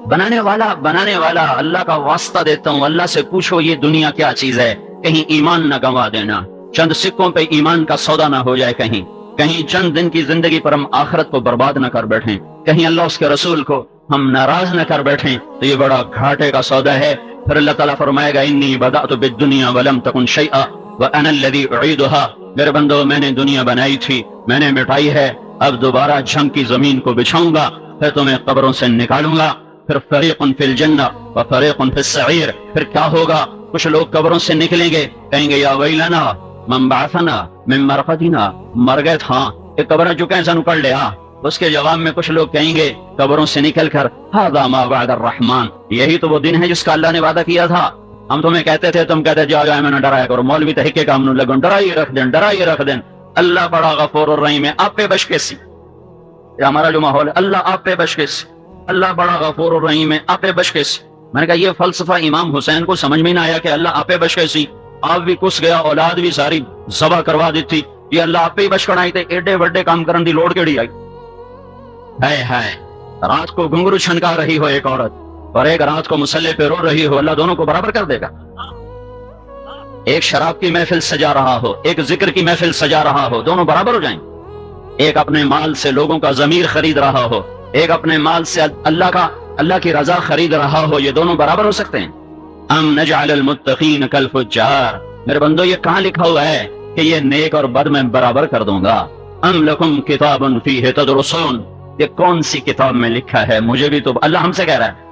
بنانے والا اللہ کا واسطہ دیتا ہوں، اللہ سے پوچھو یہ دنیا کیا چیز ہے، کہیں ایمان نہ گنوا دینا، چند سکوں پہ ایمان کا سودا نہ ہو جائے، کہیں چند دن کی زندگی پر ہم آخرت کو برباد نہ کر بیٹھیں، کہیں اللہ اس کے رسول کو ہم ناراض نہ کر بیٹھیں، تو یہ بڑا گھاٹے کا سودا ہے۔ پھر اللہ تعالیٰ فرمائے گا انی بدأت بالدنیا ولم تکن شیئا وانا الذی اعیدها، میرے بندو میں نے دنیا بنائی تھی، میں نے مٹائی ہے، اب دوبارہ جھنگ کی زمین کو بچھاؤں گا، پھر تمہیں قبروں سے نکالوں گا، پھر فریق فی الجنہ و فریق فی السعیر، پھر کیا ہوگا؟ کچھ لوگ قبروں سے نکلیں گے، کہیں گے یا ویلنا من بعثنا من مرقدنا، مر گئے تھا ایک قبر جو کیسا نکڑ لیا۔ اس کے جواب میں کچھ لوگ کہیں گے قبروں سے نکل کر ھذا ما وعد الرحمن، یہی تو وہ دن ہے جس کا اللہ نے وعدہ کیا تھا، ہم تمہیں کہتے تھے، تم کہتے جا جائے میں نے ڈرایا کرو، مولوی تحقیق کام نو لگن ڈرائی رکھ دیں۔ اللہ بڑا غفور الرحیم ہے، آپ پہ بش کے سی، یہ ہمارا جو ماحول ہے، اللہ آپ پہ بش کے سی، اللہ بڑا غفور الرحیم ہے، آپ پہ بش کے سی۔ میں نے کہا یہ فلسفہ امام حسین کو سمجھ میں نہ آیا کہ اللہ آپ پہ بش کے سی، آپ بھی کس گیا، اولاد بھی ساری ذبح کروا دی تھی، یہ اللہ آپ پہ ہی بش کرائی تھے، ایڈے وڈے کام کرن دی لوڑ کیڑی آئی؟ ہے رات کو گھنگرو چھنکا رہی ہو ایک عورت اور ایک رات کو مسلح پہ رو رہی ہو، اللہ دونوں کو برابر کر دے گا؟ ایک شراب کی محفل سجا رہا ہو، ایک ذکر کی محفل سجا رہا ہو، دونوں برابر ہو جائیں؟ ایک اپنے مال سے لوگوں کا ضمیر خرید رہا ہو، ایک اپنے مال سے اللہ کی رضا خرید رہا ہو، یہ دونوں برابر ہو سکتے ہیں؟ ام نجعل المتقین کالفجار، میرے بندو یہ کہاں لکھا ہوا ہے کہ یہ نیک اور بد میں برابر کر دوں گا؟ ام لکم کتاب فیہ تدرسون، یہ کون سی کتاب میں لکھا ہے؟ مجھے بھی تو اللہ ہم سے کہہ رہا ہے،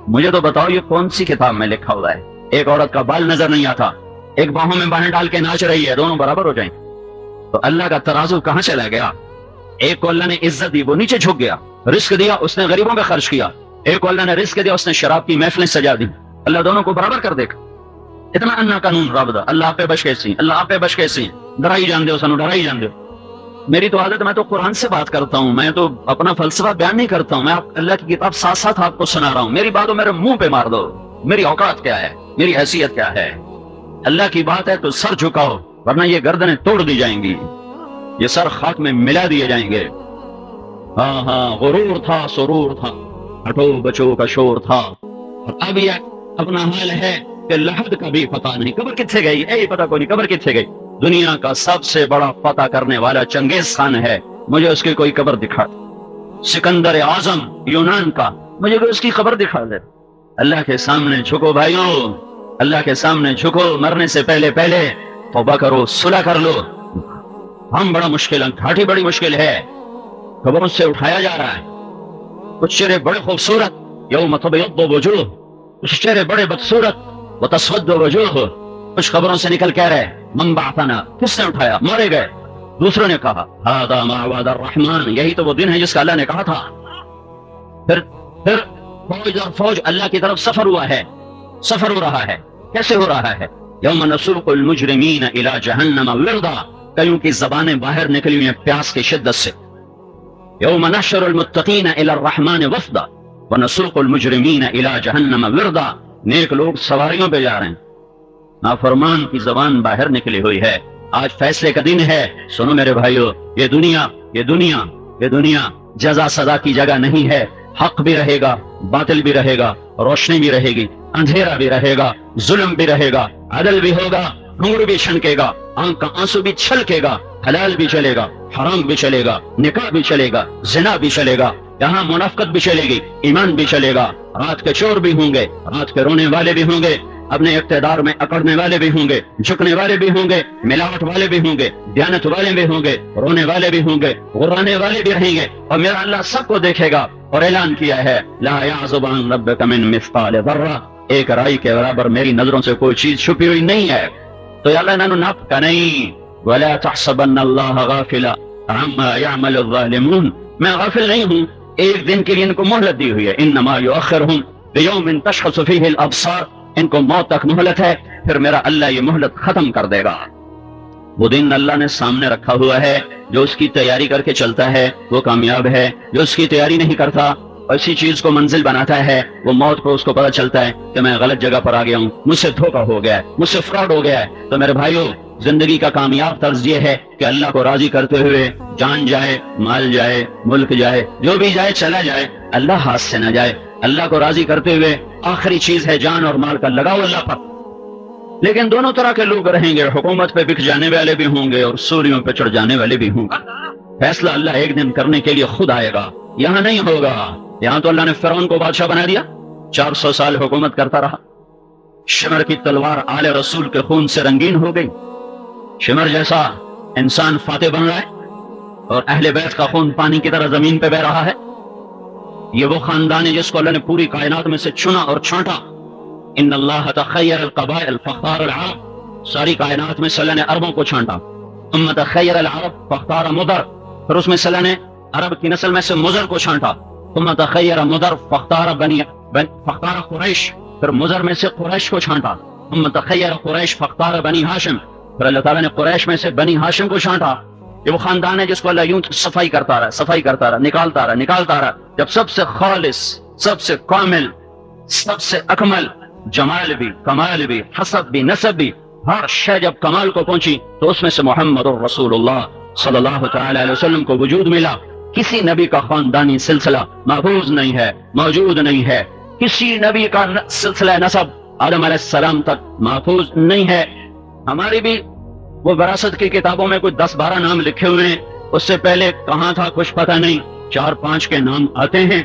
مجھے تو بتاؤ یہ کون سی کتاب میں لکھا ہوا ہے؟ ایک عورت کا بال نظر نہیں آتا، ایک باہوں میں باہیں ڈال کے ناچ رہی ہے، دونوں برابر ہو جائیں؟ تو اللہ کا ترازو کہاں چلا گیا؟ ایک کو اللہ نے عزت دی، وہ نیچے جھک گیا، رزق دیا اس نے غریبوں پہ خرچ کیا، ایک کو اللہ نے رزق دیا اس نے شراب کی محفلیں سجا دی، اللہ دونوں کو برابر کر دے گا؟ اتنا انا قانون رب دا، اللہ آپ پہ بش کیسی، اللہ آپ پہ بش کیسی، ڈرائی جان دے سانو، ڈرائی جان دے۔ میری تو عادت، میں تو قرآن سے بات کرتا ہوں، میں تو اپنا فلسفہ بیان نہیں کرتا ہوں، میں اللہ کی کتاب ساتھ ساتھ آپ کو سنا رہا ہوں، میری باتوں میرے منہ پہ مار دو، میری اوقات کیا ہے، میری حیثیت کیا ہے؟ اللہ کی بات ہے تو سر جھکاؤ، ورنہ یہ گردنیں توڑ دی جائیں گی، یہ سر خاک میں ملا دیے جائیں گے۔ ہاں غرور تھا، سرور تھا، ہٹو بچو کا شور تھا، اور اب یہ اپنا حال ہے کہ لحد کا بھی پتہ نہیں قبر کتنے گئی، اے پتہ کوئی نہیں قبر کتنے گئی۔ دنیا کا سب سے بڑا فتح کرنے والا چنگیز خان ہے، مجھے اس کی کوئی قبر دکھا دے۔ سکندر اعظم یونان کا، مجھے کوئی اس کی قبر دکھا دے۔ اللہ کے سامنے جھکو بھائیوں، اللہ کے سامنے جھکو، مرنے سے پہلے توبہ کرو، صلح کر لو۔ ہم بڑا مشکل ہے، گھاٹی بڑی مشکل ہے، قبروں سے اٹھایا جا رہا ہے، کچھ چہرے بڑے خوبصورت، یوم تبیض وجوہ، کچھ چہرے بڑے بدصورت وتسود وجوہ، کچھ قبروں سے نکل کہہ رہے من بعثنا، کس نے اٹھایا؟ مارے گئے۔ دوسروں نے کہا ھذا ما وعد الرحمن، یہی تو وہ دن ہے جس کا اللہ نے کہا تھا۔ پھر فوج اور فوج اللہ کی طرف سفر ہوا ہے، سفر ہو رہا ہے، کیسے ہو رہا ہے؟ یوم نسوق المجرمین الی جہنم وردا، کئیوں کی زبانیں باہر نکلی ہوئی ہیں پیاس کی شدت سے۔ یوم نحشر المتقین الی الرحمن وفدا ونسوق المجرمین الی جہنم وردا، نیک لوگ سواریوں پہ جا رہے ہیں، نافرمان کی زبان باہر نکلی ہوئی ہے۔ آج فیصلے کا دن ہے، سنو میرے بھائیو، یہ دنیا جزا سزا کی جگہ نہیں ہے، حق بھی رہے گا، باطل بھی رہے گا، روشنی بھی رہے گی، اندھیرا بھی رہے گا، ظلم بھی رہے گا، عدل بھی ہوگا، گھنگرو بھی چھنکے گا، آنکھ کا آنسو بھی چھلکے گا، حلال بھی چلے گا، حرام بھی چلے گا، نکاح بھی چلے گا، زنا بھی چلے گا، یہاں منافقت بھی چلے گی، ایمان بھی چلے گا، رات کے چور بھی ہوں گے، رات کے رونے والے بھی ہوں گے، اپنے اقتدار میں اکڑنے والے بھی ہوں گے، جھکنے والے بھی ہوں گے، ملاوٹ والے بھی ہوں گے، دیانت والے بھی ہوں گے، رونے والے بھی ہوں گے، غرانے والے بھی رہیں گے، اور میرا اللہ سب کو دیکھے گا۔ اور اعلان کیا ہے لا يعزب عن ربك من مثقال ذرہ، ایک رائی کے برابر میری نظروں سے کوئی چیز چھپی ہوئی نہیں ہے۔ تو یا اللہ انہوں ناپ کا نہیں، ولا تحسبن اللہ غافلا عما يعمل الظالمون، میں غافل نہیں ہوں، ایک دن کے لیے ان کو مہلت دی ہوئی ہے، انما یؤخرهم لیوم تشخص فیہ الابصار، ان کو موت تک مہلت ہے، پھر میرا اللہ یہ مہلت ختم کر دے گا۔ وہ دن اللہ نے سامنے رکھا ہوا ہے، جو اس کی تیاری کر کے چلتا ہے وہ کامیاب ہے، جو اس کی تیاری نہیں کرتا ایسی چیز کو منزل بناتا ہے، وہ موت کو اس کو پتہ چلتا ہے کہ میں غلط جگہ پر آ گیا ہوں، مجھ سے دھوکہ ہو گیا ہے، مجھ سے فراڈ ہو گیا ہے۔ تو میرے بھائیوں، زندگی کا کامیاب طرز یہ ہے کہ اللہ کو راضی کرتے ہوئے جان جائے، مال جائے، ملک جائے، جو بھی جائے چلا جائے، اللہ ہاتھ سے نہ جائے۔ اللہ کو راضی کرتے ہوئے آخری چیز ہے جان اور مال کا لگاؤ اللہ پر۔ لیکن دونوں طرح کے لوگ رہیں گے، حکومت پہ بک جانے والے بھی ہوں گے اور سوریوں پہ چڑھ جانے والے بھی ہوں گے۔ فیصلہ اللہ ایک دن کرنے کے لیے خود آئے گا، یہاں نہیں ہوگا۔ یہاں تو اللہ نے فرعون کو بادشاہ بنا دیا، 400 سال حکومت کرتا رہا۔ شمر کی تلوار آل رسول کے خون سے رنگین ہو گئی۔ شمر جیسا انسان فاتح بن رہا ہے اور اہل بیت کا خون پانی کی طرح زمین پہ بہ رہا ہے۔ یہ وہ خاندان ہے جس کو اللہ نے پوری کائنات میں سے چنا اور چھانٹا۔ ان اللہ تخیر القبائل فاختار العرب، ساری کائنات میں سے اللہ نے عربوں کو چھانٹا۔ ثم تخیر العرب فاختار مضر، پھر اس میں سے اللہ نے عرب کی نسل میں سے مضر کو چھانٹا۔ ثم تخیر مضر فاختار قریش، پھر مضر میں سے قریش کو چھانٹا۔ ثم تخیر قریش فاختار بنی ہاشم، پھر اللہ تعالیٰ نے قریش میں سے بنی ہاشم کو چھانٹا۔ یہ وہ خاندان ہے جس کو اللہ یوں صفائی کرتا رہا، صفائی کرتا رہا، نکالتا رہا، نکالتا رہا، جب سب سے خالص، سب سے کامل، سب سے اکمل، جمال بھی، کمال بھی، حسب بھی، نسب بھی، ہر شے جب کمال کو پہنچی تو اس میں سے محمد رسول اللہ صلی اللہ تعالی علیہ وسلم کو وجود ملا۔ کسی نبی کا خاندانی سلسلہ محفوظ نہیں ہے، موجود نہیں ہے۔ کسی نبی کا سلسلہ نسب آدم علیہ السلام تک محفوظ نہیں ہے۔ ہماری بھی وہ وراثت کی کتابوں میں کچھ 10-12 نام لکھے ہوئے ہیں، اس سے پہلے کہاں تھا کچھ پتہ نہیں، 4-5 کے نام آتے ہیں،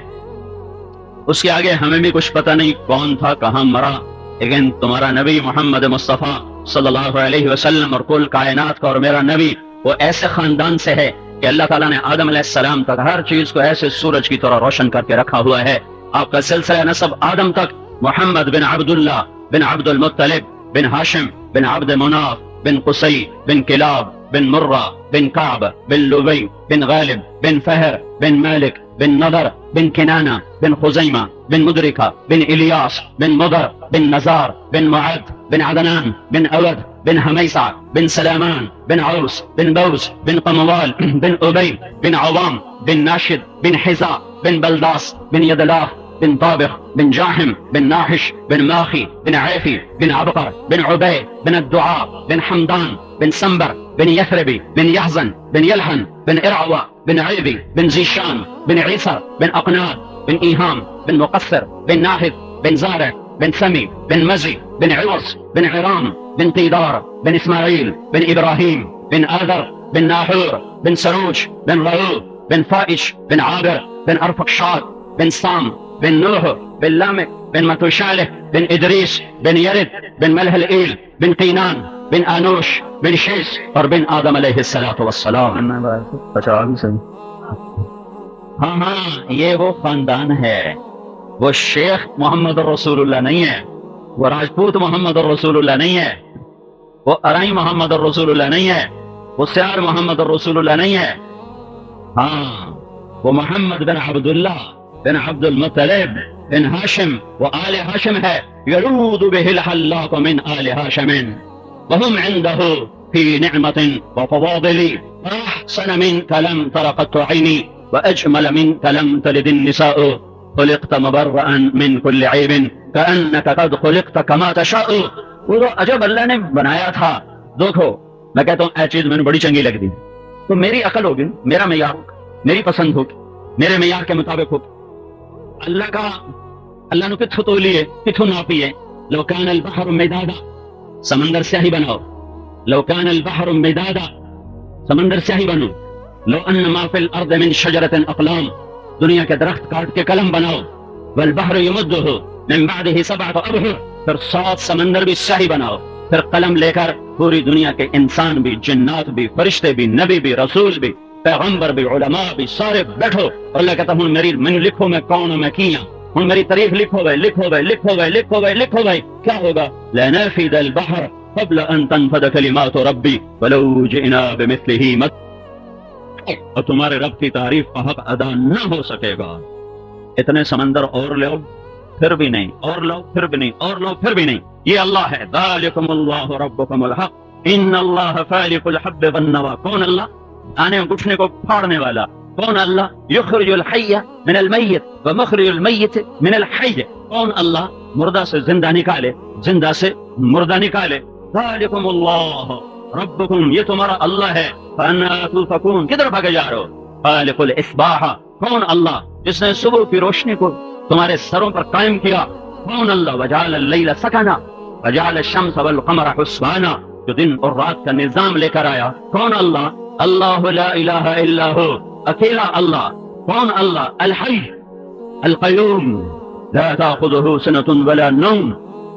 اس کے آگے ہمیں بھی کچھ پتہ نہیں کون تھا، کہاں مرا۔ لیکن تمہارا نبی محمد مصطفیٰ صلی اللہ علیہ وسلم اور کل کائنات کا اور میرا نبی وہ ایسے خاندان سے ہے کہ اللہ تعالیٰ نے آدم علیہ السلام تک ہر چیز کو ایسے سورج کی طرح روشن کر کے رکھا ہوا ہے۔ آپ کا سلسلہ نسب آدم تک، محمد بن عبداللہ بن عبد المطلب بن ہاشم بن عبد مناف بن قصی بن کلاب بن مرہ بن کعب بن لبی بن غالب بن فہر بن مالک بن نضر بن کنانہ بن خزیمہ بن مدرکہ بن الیاس بن مضر بن نزار بن معد بن عدنان بن اود بن حمیسہ بن سلامان بن عوس بن بوس بن قموال بن ابی بن عوام بن ناشد بن حزا بن بلداس بن یدلاف بن طابخ بن جاحم بن ناحش بن ماخي بن عيفي بن عبقر بن عبي بن الدعاء بن حمدان بن سنبر بن يثربي بن يحزن بن يلحن بن إرعوى بن عيبي بن زيشان بن عيسر بن أقناد بن إيهام بن مقصر بن ناهد بن زارع بن سمي بن مزي بن عوص بن عرام بن قيدار بن إسماعيل بن إبراهيم بن آذر بن ناحور بن سروج بن رعوب بن فائش بن عابر بن أرفقشاد بن سام بن نوح بن لامك بن متوشالح بن إدريس بن يرد بن ملهلئيل بن قينان بن آنوش بن شيس اور بن آدم علیہ الصلوۃ والسلام۔ ہاں یہ وہ خاندان ہے، وہ شیخ محمد رسول اللہ نہیں ہے، وہ راجپوت محمد رسول اللہ نہیں ہے، وہ ارائی محمد رسول اللہ نہیں ہے، وہ سیار محمد رسول اللہ نہیں ہے۔ ہاں وہ محمد بن عبداللہ بن عبد المطلب بن ہاشم وآل ہاشم ہے۔ یلود به الحلاق من آل ہاشم وهم عنده في نعمة وفضائل أحسن منك لم تر قط عيني وأجمل منك لم تلد النساء خلقت مبرأ من كل عيب كأنك قد خلقت كما تشاء۔ وہ تو عجب اللہ نے بنایا تھا۔ دیکھو میں کہتا ہوں اے چیز میں نے بڑی چنگی لگ دی تو میری عقل ہوگی، میرا معیار ہوگا، میری پسند ہوگی، میرے معیار کے مطابق ہوگی۔ اللہ نے کتھو تو لیے کتھو ناپیے۔ لو كان البحر مدادا، سمندر سیاہی بناؤ۔ لو كان البحر مدادا، سمندر سیاہی بنو۔ لو ان ما في الارض من شجرة اقلام، دنیا کے درخت کاٹ کے قلم بناؤ۔ والبحر يمده من بعده 7 ابحر، پھر 7 سمندر بھی سیاہی بناؤ، پھر قلم لے کر پوری دنیا کے انسان بھی، جنات بھی، فرشتے بھی، نبی بھی، رسول بھی، پیغمبر بھی، علماء بھی، سارے بیٹھو اور اللہ کہتا ہوں میری میں لکھو میں کون ہوں، میں کی ہوں، ہوں میری تعریف لکھو گئے، لکھو گئے، لکھو گئے، لکھو گئے، لکھو گئے۔ کیا ہوگا؟ لنفد البحر قبل ان تنفد کلمات ربی ولو جئنا بمثله مددا، اور تمہارے رب کی تعریف کا حق ادا نہ ہو سکے گا۔ اتنے سمندر اور لو پھر بھی نہیں، اور لو پھر بھی نہیں، اور لو پھر بھی نہیں۔ یہ اللہ ہے، ذالکم اللہ ربکم الحق ان اللہ فالق الحب والنوى۔ کون اللہ؟ دانے گٹھنے کو پھاڑنے والا، کون اللہ یخرج الحی من المیت ومخرج المیت من الحی، کون اللہ مردہ سے زندہ نکالے، زندہ سے مردہ نکالے. ذالکم اللہ ربکم، یہ تمہارا اللہ ہے. فانا تؤفکون، کدھر بھاگے جا رہے ہو. خالق الاصباح، کون اللہ جس نے صبح کی روشنی کو تمہارے سروں پر قائم کیا. کون اللہ وجعل اللیل سکنا وجعل الشمس والقمر حسبانا، جو دن اور رات کا نظام لے کر آیا. کون اللہ؟ اللہ لا الہ الا ہو، اکیلا اللہ. کون اللہ؟ الحی القیوم لا تأخذه سنة ولا نوم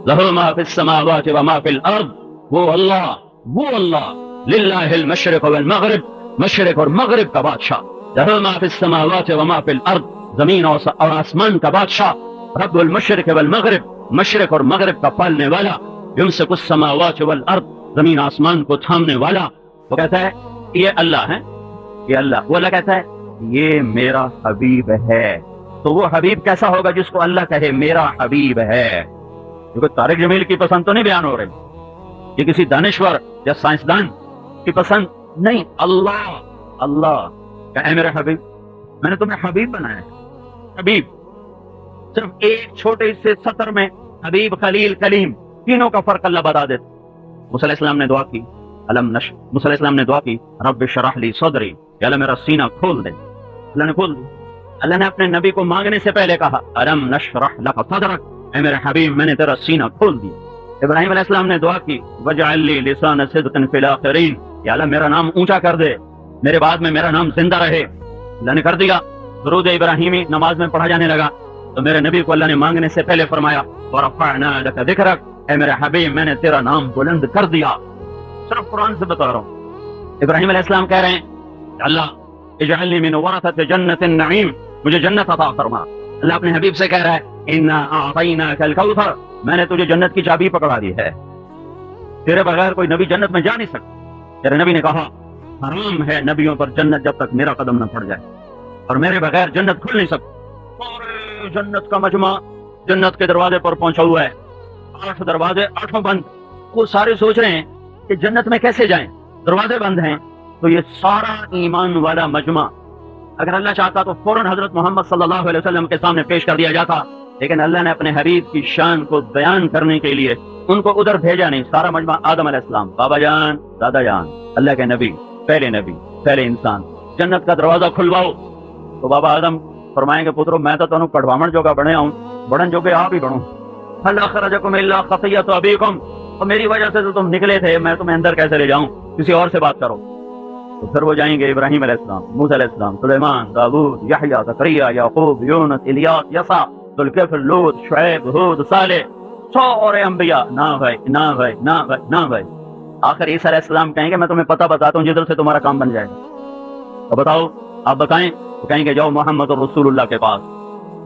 له ما في السماوات وما في الارض. وہ اللہ للہ المشرق والمغرب، مشرق اور مغرب کا بادشاہ. له ما في السماوات وما في الارض، زمین اور آسمان کا بادشاہ. رب المشرق والمغرب، مشرق اور مغرب کا پالنے والا. یمسک السماوات والارض، زمین آسمان کو تھامنے والا. وہ کہتا ہے یہ اللہ ہے، یہ اللہ. وہ اللہ کہتا ہے یہ میرا حبیب ہے. تو وہ حبیب کیسا ہوگا جس کو اللہ کہے میرا حبیب ہے؟ کیونکہ طارق جمیل کی پسند تو نہیں بیان ہو رہی، یہ کسی دانشور یا سائنسدان کی پسند نہیں. اللہ کہ اے میرا حبیب، میں نے تمہیں حبیب بنایا ہے. حبیب صرف ایک چھوٹے سے سطر میں حبیب، خلیل، کلیم، تینوں کا فرق اللہ بتا دیتے. موسیٰ علیہ السلام نے دعا کی موسیٰ علیہ السلام نے دعا کی رب اشرح لی صدری، یا اللہ میرا سینہ کھول دے. اللہ نے کھول دی. اللہ نے اپنے نبی کو مانگنے سے پہلے کہا الم نشرح لک صدرک، اے میرے حبیب میں نے تیرا سینہ کھول دیا. ابراہیم علیہ السلام نے دعا کی وجعل لی لسان صدق فی الاخرین، یا اللہ میرا نام اونچا کر دے، میرے بعد میں میرا نام زندہ رہے. اللہ نے کر دیا. درود ابراہیمی نماز میں پڑھا جانے لگا تو میرے نبی کو اللہ نے مانگنے سے پہلے فرمایا ورفعنا لک ذکرک، اے میرے حبیب میں نے تیرا نام بلند کر دیا. صرف قرآن سے بتا رہا ہوں. ابراہیم علیہ السلام کہہ رہے ہیں اللہ اجعلنی من ورثۃ جنت النعیم، مجھے جنت عطا فرما. اللہ اپنے حبیب سے کہہ رہا ہے انا اعطیناک الکوثر، میں نے تجھے جنت کی چابی پکڑا دی ہے، تیرے بغیر کوئی نبی جنت میں جا نہیں سکتا. تیرے نبی نے کہا حرام ہے نبیوں پر جنت جب تک میرا قدم نہ پڑ جائے، اور میرے بغیر جنت کھل نہیں سکتی. پورے جنت کا مجمع جنت کے دروازے پر پہنچا ہوا ہے، 8 دروازے 8 بند. وہ سارے سوچ رہے ہیں کہ جنت میں کیسے جائیں، دروازے بند ہیں. تو یہ سارا ایمان والا مجمع اگر اللہ چاہتا تو فوراً حضرت محمد صلی اللہ علیہ وسلم کے سامنے پیش کر دیا جاتا، لیکن اللہ نے اپنے حبیب کی شان کو بیان کرنے کے لیے ان کو ادھر بھیجا نہیں. سارا مجمع آدم علیہ السلام، بابا جان، دادا جان، اللہ کے نبی، پہلے انسان، جنت کا دروازہ کھلواؤ. تو بابا آدم فرمائیں گے پترو میں تو تنوں کڑوامن جوگا بنے آؤں، بڑھن جوگے آپ ہی بڑھوں. هل اخرجکم الا خطیۃ ابیکم، تو میری وجہ سے تو تم نکلے تھے، میں تمہیں اندر کیسے لے جاؤں، کسی اور سے بات کرو. تو پھر وہ جائیں گے ابراہیم علیہ السلام، موسیٰ علیہ السلام، سلیمان، داؤد، یحییٰ، زکریا، یعقوب، یونس، الیاس، یسع، ذوالکفل، لوط، شعیب، ہود، صالح، سارے انبیاء. نہ بھائی. آخر عیسیٰ علیہ السلام کہیں گے میں تمہیں پتہ بتاتا ہوں جدھر سے تمہارا کام بن جائے گا. تو بتاؤ آپ بتائیں. تو کہیں گے جاؤ محمد رسول اللہ کے پاس،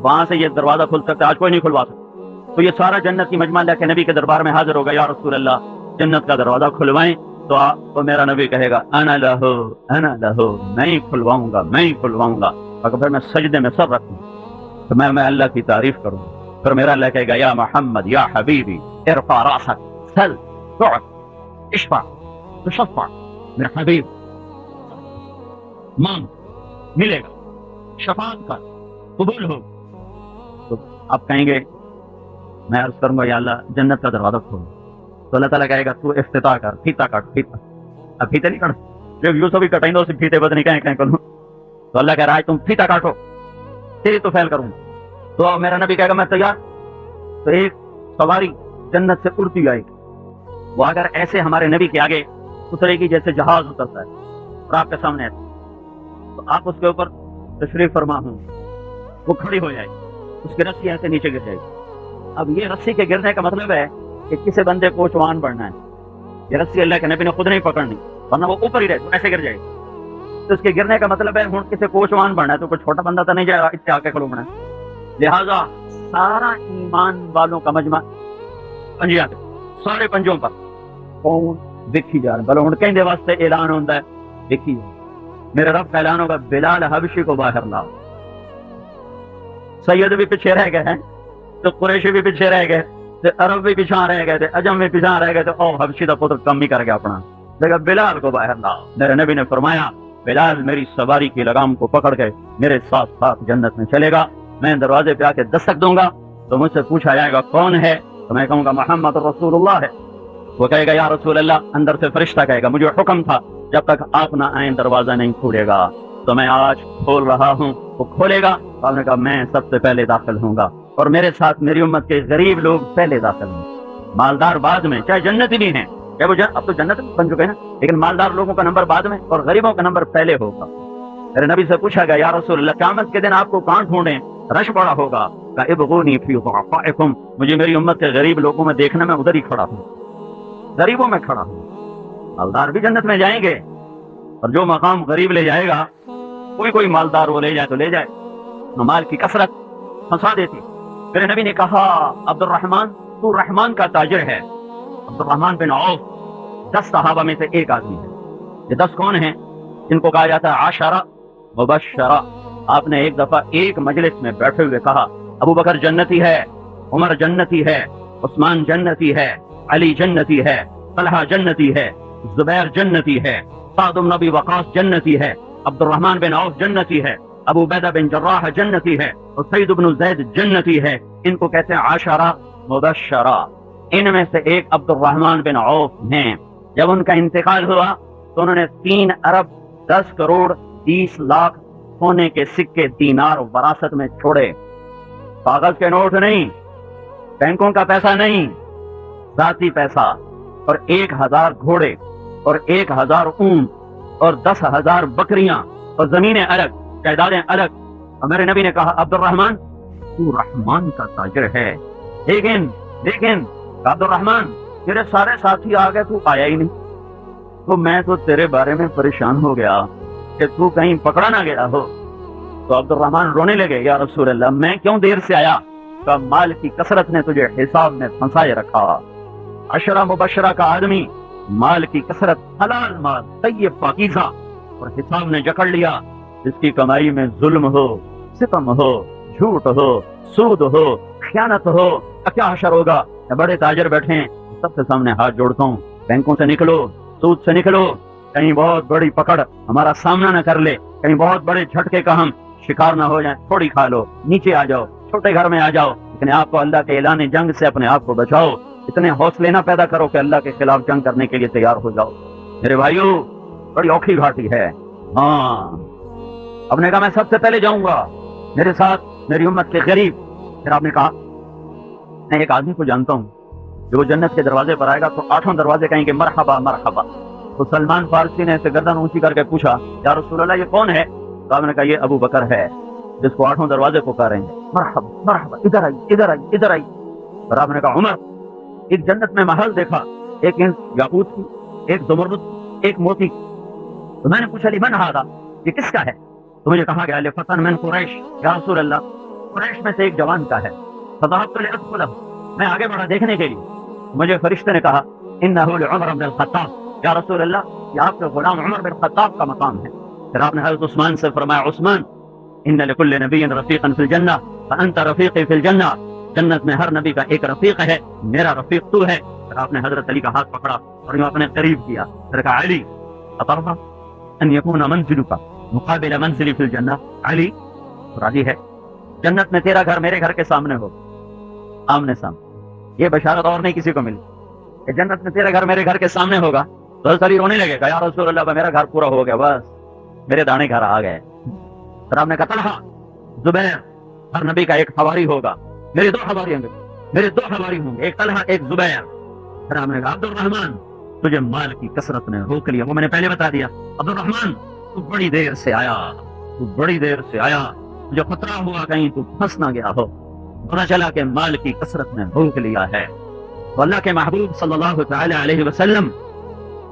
وہاں سے یہ دروازہ کھل سکتا ہے، آج کوئی نہیں کھلوا سکتا. تو یہ سارا جنت کی مجمع اللہ کے نبی کے دربار میں حاضر ہوگا، یا رسول اللہ جنت کا دروازہ کھلوائیں. تو میرا نبی کہے گا انا لہو، میں ہی کھلواؤں گا. اگر پھر میں سجدے میں سر رکھوں تو میں اللہ کی تعریف کروں. پھر میرا اللہ کہے گا یا محمد یا حبیبی ارفع راسک سل تعط اشفع تشفع. میرا حبیب مانگ ملے گا، شفاعت کر قبول ہو. تو آپ کہیں گے میں عرض کروں گا یا اللہ جنت کا دروازہ کھول. تو اللہ تعالیٰ کہے گا تو افتتاح کر، پھیتا کاٹ. اب پھیتے نہیں کٹ جو یوں سبھی کٹائیں سے پھیتے بد نہیں کہیں کروں. تو اللہ کہہ رہا ہے تم پھیتا کاٹو، تیری تو فیل کروں. تو میرا نبی کہے گا میں تیار. تو ایک سواری جنت سے اڑتی آئے گی، وہ اگر ایسے ہمارے نبی کے آگے اترے گی جیسے جہاز اترتا ہے اور آپ کے سامنے ہے، تو آپ اس کے اوپر تشریف فرما ہوں، وہ کھڑی ہو جائے گی، اس کی رسی ایسے نیچے گر جائے گی. اب یہ رسی کے گرنے کا مطلب ہے کہ کسی بندے کو چوان بڑھنا ہے. یہ رسی اللہ کے نبی نے خود نہیں پکڑنی، ورنہ وہ اوپر ہی رہے تو ایسے گر جائے گی. تو اس کے گرنے کا مطلب ہے ہوں کسی کوچوان بڑھنا ہے، تو کوئی چھوٹا بندہ تو نہیں جائے گا اس سے آ کے کھلونا ہے. لہٰذا سارا ایمان والوں کا مجمع پنجیاں سارے پنجوں پر کون دیکھی جا رہا ہے. بلو ہوں کہیں واسطے اعلان ہوتا ہے دیکھی میرے رب کا اعلان ہوگا بلال حبشی کو باہر لاؤ. سید بھی پیچھے رہ گئے ہیں، تو قریشی بھی پیچھے رہ گئے، تو عرب بھی پیچھا رہ گئے تھے، عجم بھی پیچھا رہ گئے تھے. او حبشی کا پتر کم ہی کر گیا اپنا، دیکھا بلال کو باہر لاؤ. میرے نبی نے فرمایا بلال میری سواری کی لگام کو پکڑ کے میرے ساتھ ساتھ جنت میں چلے گا. میں دروازے پہ آ کے دستک دوں گا تو مجھ سے پوچھا جائے گا کون ہے, تو میں کہوں گا محمد رسول اللہ ہے. وہ کہے گا یا رسول اللہ. اندر سے فرشتہ کہے گا مجھے حکم تھا جب تک آپ نہ آئیں دروازہ نہیں کھولے گا, تو میں آج کھول رہا ہوں. وہ کھولے گا تو آپ نے کہا میں سب سے پہلے داخل ہوں گا, اور میرے ساتھ میری امت کے غریب لوگ پہلے داخل ہوں گے, مالدار بعد میں, چاہے جنتی بھی ہیں. اب تو جنت بن چکے ہیں, لیکن مالدار لوگوں کا نمبر بعد میں اور غریبوں کا نمبر پہلے ہوگا. میرے نبی سے پوچھا گیا یا رسول اللہ قیامت کے دن آپ کو کہاں ڈھونڈیں, رش بڑا ہوگا. کہا ابغونی فی ضعفائکم, مجھے میری امت کے غریب لوگوں میں دیکھنا, میں ادھر ہی کھڑا ہوں, غریبوں میں کھڑا ہوں. مالدار بھی جنت میں جائیں گے, اور جو مقام غریب لے جائے گا, کوئی مالدار وہ لے جائے تو لے جائے, مال کی کثرت پھنسا دیتی. میرے نبی نے کہا عبد الرحمن تو رحمان کا تاجر ہے. عبد الرحمن بن عوف 10 صحابہ میں سے ایک آدمی ہے. یہ 10 کون ہیں جن کو کہا جاتا ہے عشرہ مبشرہ. آپ نے ایک دفعہ ایک مجلس میں بیٹھے ہوئے کہا ابو بکر جنتی ہے, عمر جنتی ہے, عثمان جنتی ہے, علی جنتی ہے, طلحہ جنتی ہے, زبیر جنتی ہے, سعد بن ابی وقاص جنتی ہے, عبد الرحمن بن عوف جنتی ہے, ابو عبیدہ بن جراح جنتی ہے, اور سعید بن زید جنتی ہے. ان کو کہتے ہیں عشرہ مبشرہ. ان میں سے ایک عبد الرحمن بن عوف ہیں. جب ان کا انتقال ہوا تو انہوں نے 3 ارب 10 کروڑ 30 لاکھ سونے کے سکے دینار وراثت میں چھوڑے. کاغذ کے نوٹ نہیں, بینکوں کا پیسہ نہیں, ذاتی پیسہ, اور 1000 گھوڑے, اور 1000 اونٹ, اور 10,000 بکریاں, اور زمینیں الگ, جائیدادیں الگ. اور میرے نبی نے کہا عبد الرحمن تو رحمان کا تاجر ہے, لیکن عبد الرحمن تیرے سارے ساتھی آ گئے, تو آیا ہی نہیں. تو میں تو تیرے بارے میں پریشان ہو گیا کہ تو کہیں پکڑا نہ گیا ہو. تو عبد الرحمن رونے لگے یا رسول اللہ میں کیوں دیر سے آیا. کہ مال کی کثرت نے تجھے حساب میں پھنسائے رکھا. عشرہ مبشرہ کا آدمی, مال کی کثرت, حلال مال, طیب پاکیزہ, اور حساب نے جکڑ لیا. جس کی کمائی میں ظلم ہو, ستم ہو, جھوٹ ہو, سود ہو, خیانت ہو, کیا حشر ہوگا. بڑے تاجر بیٹھے ہیں, سب کے سامنے ہاتھ جوڑتا ہوں, بینکوں سے نکلو, سود سے نکلو, کہیں بہت بڑی پکڑ ہمارا سامنا نہ کر لے, کہیں بہت بڑے جھٹکے کا ہم شکار نہ ہو جائیں. تھوڑی کھا لو, نیچے آ جاؤ, چھوٹے گھر میں آ جاؤ, لیکن آپ کو اللہ کے اعلان جنگ سے اپنے آپ کو بچاؤ. اتنے حوصلے نہ پیدا کرو کہ اللہ کے خلاف جنگ کرنے کے لیے تیار ہو جاؤ. میرے بھائیو بڑی اوکھی گھاٹی ہے. ہاں, اب نے کہا میں سب سے پہلے جاؤں گا, میرے ساتھ میری امت کے غریب. پھر آپ نے کہا میں ایک آدمی کو جانتا ہوں جو جنت کے دروازے پر آئے گا تو 8 دروازے کہیں گے مرحبا مرحبا. تو سلمان فارسی نے اسے گردن اونچی کر کے پوچھا یا رسول اللہ یہ کون ہے. تو آپ نے کہا یہ ابو بکر ہے جس کو 8 دروازے پکاریں گے مرحبا مرحبا, ادھر آئی ادھر آئی ادھر آئی. اور آپ نے کہا عمر ایک جنت میں محل دیکھا, ایک یاقوت کی, ایک زمرد, ایک موتی. تو میں نے پوچھا لمن ھذا, یہ کس کا ہے. تو مجھے کہا گیا لفتن من قریش, یا رسول اللہ قریش میں سے ایک جوان کا ہے. فذهبت لأدخله, میں آگے بڑھا دیکھنے کے لیے. مجھے فرشتے نے کہا انه لعمر بن الخطاب, یا رسول اللہ یہ آپ کے غلام عمر بن الخطاب کا مقام ہے. پھر آپ نے حضرت عثمان سے فرمایا عثمان ان لكل نبي رفيقا في الجنة فأنت رفيقي في الجنة. جنت میں ہر نبی کا ایک رفیق ہے, میرا رفیق تو ہے. پھر آپ نے حضرت علی کا ہاتھ پکڑا اور یوں اپنے قریب کیا. پھر کہا علی اطرضى ان يكون منزلك مقابل منزلي في الجنة. علی راضی ہے جنت میں تیرا گھر میرے گھر کے سامنے ہو, آمنے سامنے. یہ بشارت اور نہیں کسی کو ملی کہ جنت میں تیرا گھر میرے گھر کے سامنے ہوگا. تو حضرت علی رونے لگے گا یا رسول اللہ میرا گھر پورا ہو گیا, بس میرے دانے گھر آ گئے. پھر آپ نے کہا طلحہ زبیر ہر نبی کا ایک حواری ہوگا, میرے 2 حواری ہوں گے, میرے 2 حواری ہوں گے, ایک طلحہ ایک زبیر. پھر آپ نے کہا عبد الرحمن تجھے مال کی کثرت نے روک لیا. وہ میں نے پہلے بتا دیا. عبد الرحمن تو بڑی دیر سے آیا, تو بڑی دیر سے آیا, مجھے خطرہ ہوا کہیں تو پھنس نہ گیا ہو. پتہ چلا کہ مال کی کثرت نے روک لیا ہے. تو اللہ کے محبوب صلی اللہ تعالی علیہ وسلم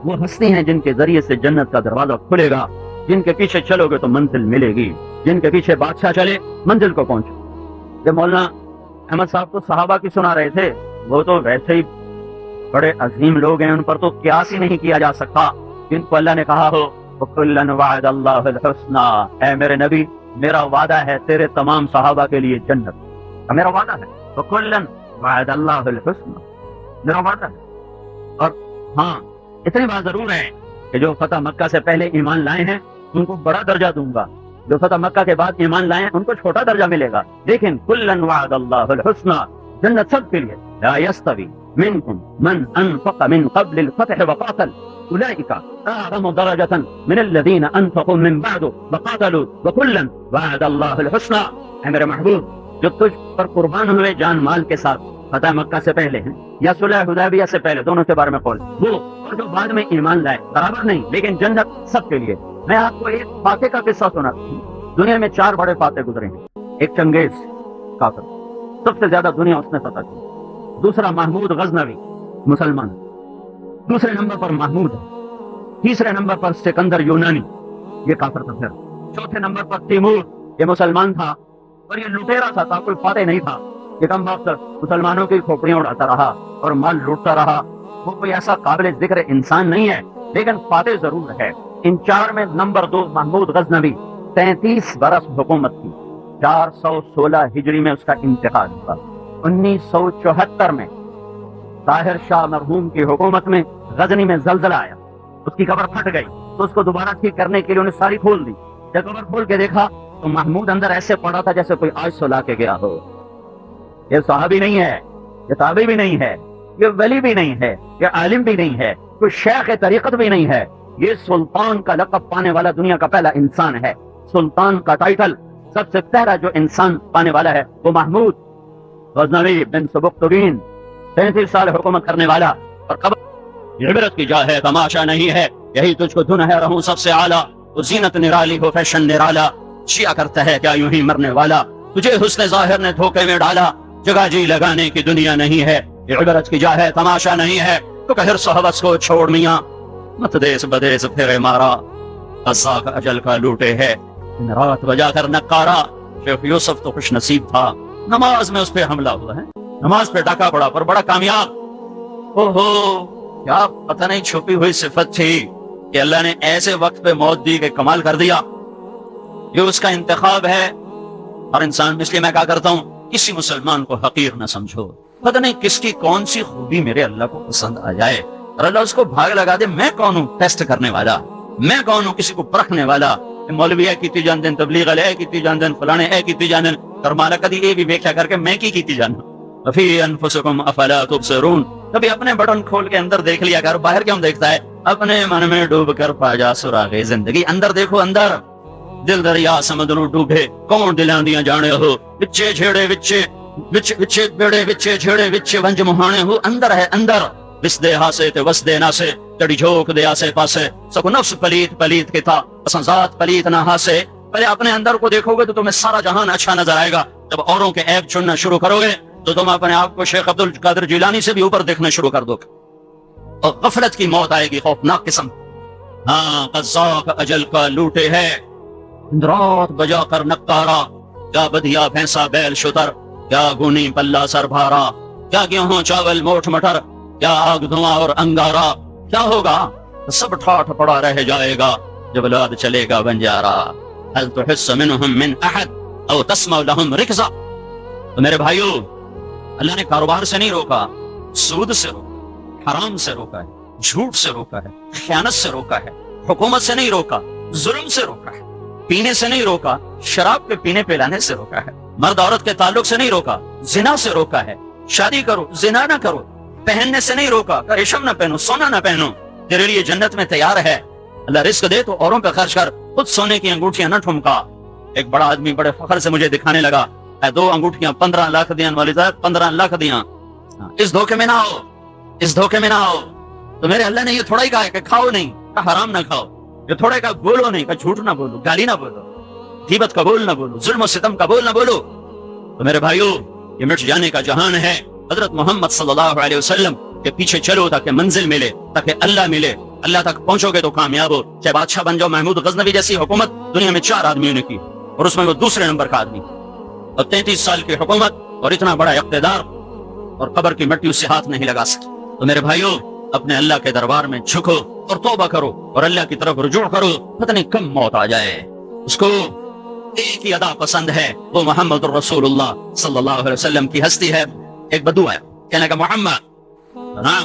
وہ ہستی ہیں جن کے ذریعے سے جنت کا دروازہ کھلے گا. جن کے پیچھے چلو گے تو منزل ملے گی, جن کے پیچھے بادشاہ چلے منزل کو پہنچو. یہ مولانا احمد صاحب تو صحابہ کی سنا رہے تھے, وہ تو ویسے ہی بڑے عظیم لوگ ہیں, ان پر تو قیاس ہی نہیں کیا جا سکتا. جن کو اللہ نے کہا ہو وَكُلًّا وَعَدَ اللَّهُ الْحُسْنَى, اے میرے نبی میرا وعدہ ہے تیرے تمام صحابہ کے لیے جنت, میرا وعدہ ہے. وَكُلًّا وَعَدَ اللَّهُ الْحُسْنَى, میرا وعدہ ہے. اور ہاں اتنی بات ضرور ہے کہ جو فتح مکہ سے پہلے ایمان لائے ہیں ان کو بڑا درجہ دوں گا، جو فتح مکہ کے بعد ایمان لائے ان کو چھوٹا درجہ ملے گا، لیکن کلن وعد اللہ الحسنى، جنت سب کے لیے، لا يستوی منکم من انفق من قبل الفتح وقاتل اولئک اعظم درجة من الذین انفقوا من بعد وقاتلوا وکلا وعد اللہ الحسنى۔ اے میرے محبوب، جو تجھ پر قربان ہوئے جان مال کے ساتھ فتح مکہ سے پہلے ہیں یا صلح حدیبیہ سے پہلے، دونوں کے بارے میں قول، وہ اور جو بعد میں ایمان لائے برابر نہیں، لیکن جنت سب کے لیے۔ میں آپ کو ایک فاتح کا قصہ سناتا ہوں۔ دنیا میں 4 بڑے فاتح گزرے ہیں۔ ایک چنگیز کافر، سب سے زیادہ دنیا اس نے فتح کی۔ دوسرا محمود غزنوی، مسلمان، دوسرے نمبر پر محمود ہے۔ تیسرے نمبر پر سکندر یونانی، یہ کافر تھا۔ پھر چوتھے نمبر پر تیمور، یہ مسلمان تھا اور یہ لٹیرا تھا، کوئی فاتح نہیں تھا۔ یہ کم وقت مسلمانوں کی کھوپڑیاں اڑاتا رہا اور مال لوٹتا رہا۔ وہ کوئی ایسا قابل ذکر انسان نہیں ہے، لیکن فاتح ضرور ہے۔ ان 4 میں نمبر 2 محمود غزنوی، 33 برس حکومت کی۔ 416 ہجری میں اس کا انتقال ہوا۔ 1974 میں طاہر شاہ مرحوم کی حکومت میں غزنی میں زلزلہ آیا، اس کی قبر پھٹ گئی، تو اس کو دوبارہ ٹھیک کرنے کے لیے انہیں ساری کھول دی۔ جب قبر کھول کے دیکھا تو محمود اندر ایسے پڑا تھا جیسے کوئی آج سلا کے گیا ہو۔ یہ صحابی نہیں ہے، یہ تابعی بھی نہیں ہے، یہ ولی بھی نہیں ہے، یہ عالم بھی نہیں ہے، کوئی شیخ طریقت بھی نہیں ہے، یہ سلطان کا لقب پانے والا دنیا کا پہلا انسان ہے۔ سلطان کا ٹائٹل سب سے پہلا جو انسان پانے والا ہے وہ محمود غزنوی بن سبکتگین، 33 سال حکومت کرنے والا۔ اور قبر یہ عبرت کی جا ہے، تماشا نہیں ہے، یہی تجھ کو دھن ہے رہوں سب سے اعلیٰ، وہ زینت نرالی ہو فیشن نرالا، شیعہ کرتا ہے کیا یوں ہی مرنے والا، تجھے حسن ظاہر نے دھوکے میں ڈالا، جگہ جی لگانے کی دنیا نہیں ہے، یہ عبرت کی جا ہے، تماشا نہیں ہے، تو کہ حرص و حوث کو چھوڑ میاں، مت دیس بدیس پھرے مارا، قصہ کا اجل کا لوٹے ہے، دن رات بجا کر نقارا۔ شیخ یوسف تو خوش نصیب تھا، نماز میں اس پہ حملہ ہوا ہے، نماز پہ ڈاکہ پڑا پر بڑا کامیاب۔ اوہو، کیا پتہ نہیں چھپی ہوئی صفت تھی کہ اللہ نے ایسے وقت پہ موت دی کہ کمال کر دیا۔ یہ اس کا انتخاب ہے۔ اور انسان، اس لیے میں کہا کرتا ہوں، کسی مسلمان کو حقیر نہ سمجھو، پتہ نہیں کس کی کون سی خوبی میرے اللہ کو پسند آ جائے اور اللہ اس کو بھاگ لگا دے۔ میں کون ہوں ٹیسٹ کرنے والا؟ میں کون ہوں کسی کو پرکھنے والا؟ مولوی ہے کیتی جان دن، تبلیغ ہے کیتی جان دن، فلانے ہے کیتی جان دن، کرمالا کدی یہ بھی ویکھیا کر کے میں کیتی جانا۔ وفی انفسکم افلا تبصرون، کبھی اپنے بٹن کھول کے اندر دیکھ لیا کر، باہر کیوں دیکھتا ہے؟ اپنے من میں ڈوب کر پا جا سراغ زندگی، اندر دیکھو اندر۔ دل دریا سمندروں ڈوبے، کون دلاں دیاں جانے ہو، وچے جھیڑے وچے وچے بیڑے وچے جھیڑے وچے ونج مہانے ہو، اندر ہے اندر، وس دے ہاسے تے وس دے ناسے، چڑی جھوک دے آسے پاسے، سکو نفس پلیت پلیت کے تھا، اساں ذات پلیت نہ ہاسے۔ پہلے اپنے اندر کو دیکھو گے تو تمہیں سارا جہان اچھا نظر آئے گا، جب اوروں کے عیب چننا شروع کرو گے تو تم اپنے آپ کو شیخ عبد القادر جیلانی سے بھی اوپر دیکھنا شروع کر دو گے، اور غفلت کی موت آئے گی، خوفناک قسم۔ ہاں، قضاء اجل کا لوٹے ہے، رات بجا کر نقارا، کیا بدیا بھینسا بیل شتر، کیا گونی پلہ سر بھارا، کیا گیہوں چاول موٹ مٹر، کیا آگ دھواں اور انگارا، کیا ہوگا؟ سب ٹھاٹھ پڑا رہ جائے گا جب لاد چلے گا بنجارا۔ هل تحس منهم من احد او تسمع لهم رکزا۔ تو میرے بھائیو، اللہ نے کاروبار سے نہیں روکا، سود سے روکا، حرام سے روکا ہے، جھوٹ سے روکا ہے، خیانت سے روکا ہے، حکومت سے نہیں روکا، ظلم سے روکا ہے، پینے سے نہیں روکا، شراب کے پینے پلانے سے روکا ہے، مرد عورت کے تعلق سے نہیں روکا، زنا سے روکا ہے، شادی کرو زنا نہ کرو، پہننے سے نہیں روکا، ریشم نہ پہنو، سونا نہ پہنو، تیرے لیے جنت میں تیار ہے۔ اللہ رزق دے تو اوروں پہ خرچ کر، خود سونے کی انگوٹھیاں نہ ٹھمکا۔ ایک بڑا آدمی بڑے فخر سے مجھے دکھانے لگا، 2 انگوٹھیاں 15 لاکھ دیاں، والد صاحب 15 لاکھ دیاں، اس دھوکے میں نہ آؤ، اس دھوکے میں نہ آؤ۔ تو میرے اللہ نے یہ تھوڑا ہی کہا ہے کہ کھاؤ نہیں، کہ حرام نہ کھاؤ، یہ تھوڑا کہا بولو نہیں، کہ جھوٹ نہ بولو، گالی نہ بولو، غیبت کا بول نہ بولو، ظلم و ستم کا بول نہ بولو۔ تو میرے بھائیو، یہ مٹ جانے کا جہان ہے۔ حضرت محمد صلی اللہ علیہ وسلم کے پیچھے چلو تاکہ منزل ملے، تاکہ اللہ ملے۔ اللہ تک پہنچو گے تو کامیاب ہو، چاہے بادشاہ بن جاؤ۔ محمود غزنوی جیسی حکومت دنیا میں 4 آدمیوں نے کی، اور اس میں وہ دوسرے نمبر کا آدمی، اور 33 سال کی حکومت اور اتنا بڑا اقتدار، اور قبر کی مٹی اس سے ہاتھ نہیں لگا سکی۔ تو میرے بھائیو، اپنے اللہ کے دربار میں جھکو اور توبہ کرو اور اللہ کی طرف رجوع کرو، پتہ نہیں کم موت آ جائے۔ اس کو ایک ہی ادا پسند ہے، وہ محمد الرسول اللہ صلی اللہ علیہ وسلم کی ہستی ہے۔ ایک بدو ہے، کہنے کا محمد نام،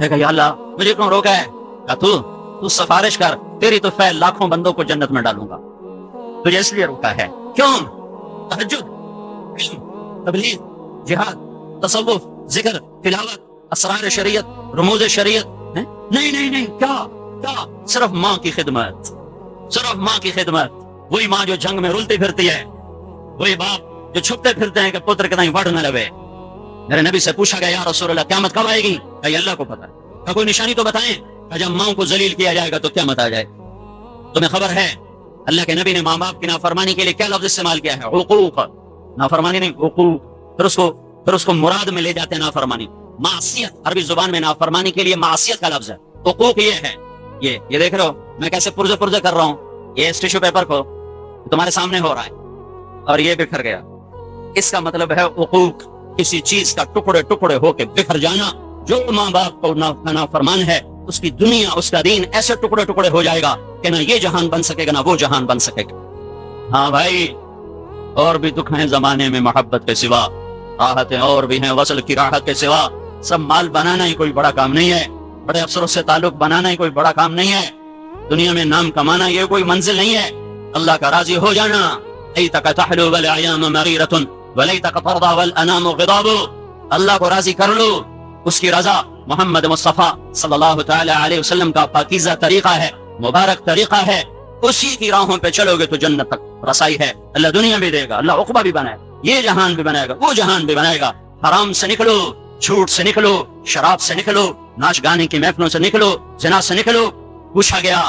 ہے کہ یا اللہ مجھے کیوں روکا ہے؟ کہا تو سفارش کر، تیری تو فعل لاکھوں بندوں کو جنت میں ڈالوں گا، تجھے اس لیے روکا ہے۔ کیوں؟ تہجد، علم، تبلیغ، جہاد، تصوف، ذکر، تلاوت، اسرار شریعت، رموز شریعت، نہیں نہیں نہیں، کیا کیا؟ صرف ماں کی خدمت، صرف ماں کی خدمت۔ وہی ماں جو جنگ میں رلتی پھرتی ہے، وہی باپ جو چھپتے پھرتے ہیں کہ پتر کے نہیں وڑ نہ لگے۔ میرے نبی سے پوچھا گیا یا رسول اللہ قیامت کب آئے گی؟ کہ یہ اللہ کو پتا ہے۔ کہ کوئی نشانی تو بتائیں۔ کہ جب ماں کو ذلیل کیا جائے گا تو قیامت آ جائے۔ تمہیں خبر ہے اللہ کے نبی نے ماں باپ کی نافرمانی کے لیے کیا لفظ استعمال کیا ہے؟ عقوق، نافرمانی نہیں، عقوق۔ پھر اس کو مراد میں لے جاتے ہیں نافرمانی، معصیت۔ عربی زبان میں نافرمانی کے لیے معصیت کا لفظ ہے، عقوق یہ ہے۔ یہ دیکھ رہے ہو میں کیسے پرزے پرزے کر رہا ہوں، یہ اس ٹیشو پیپر کو تمہارے سامنے ہو رہا ہے اور یہ بکھر گیا، اس کا مطلب ہے عقوق، کسی چیز کا ٹکڑے ٹکڑے ہو کے بکھر جانا۔ جو ماں باپ کو نافرمان ہے اس کی دنیا، اس کا دین ایسے ٹکڑے ٹکڑے ہو جائے گا کہ نہ یہ جہان بن سکے گا نہ وہ جہان بن سکے گا۔ ہاں بھائی، اور بھی دکھ ہیں زمانے میں محبت کے سوا، راحتیں اور بھی ہیں وصل کی راحت کے سوا۔ سب مال بنانا ہی کوئی بڑا کام نہیں ہے، بڑے افسروں سے تعلق بنانا ہی کوئی بڑا کام نہیں ہے، دنیا میں نام کمانا یہ کوئی منزل نہیں ہے۔ اللہ کا راضی ہو جانا، لیتک تحلو والایام مریرۃ ولیتک ترضی والانام غضاب۔ اللہ کو راضی کر لو، اس کی رضا محمد مصطفیٰ صلی اللہ تعالی علیہ وسلم کا پاکیزہ طریقہ ہے، مبارک طریقہ ہے، اسی کی راہوں پہ چلو گے تو جنت تک رسائی ہے۔ اللہ دنیا بھی دے گا، اللہ عقبہ بھی بنائے گا، یہ جہان بھی بنائے گا، وہ جہان بھی بنائے گا۔ حرام سے نکلو، جھوٹ سے نکلو، شراب سے نکلو، ناچ گانے کی محفلوں سے نکلو، زنا سے نکلو۔ پوچھا گیا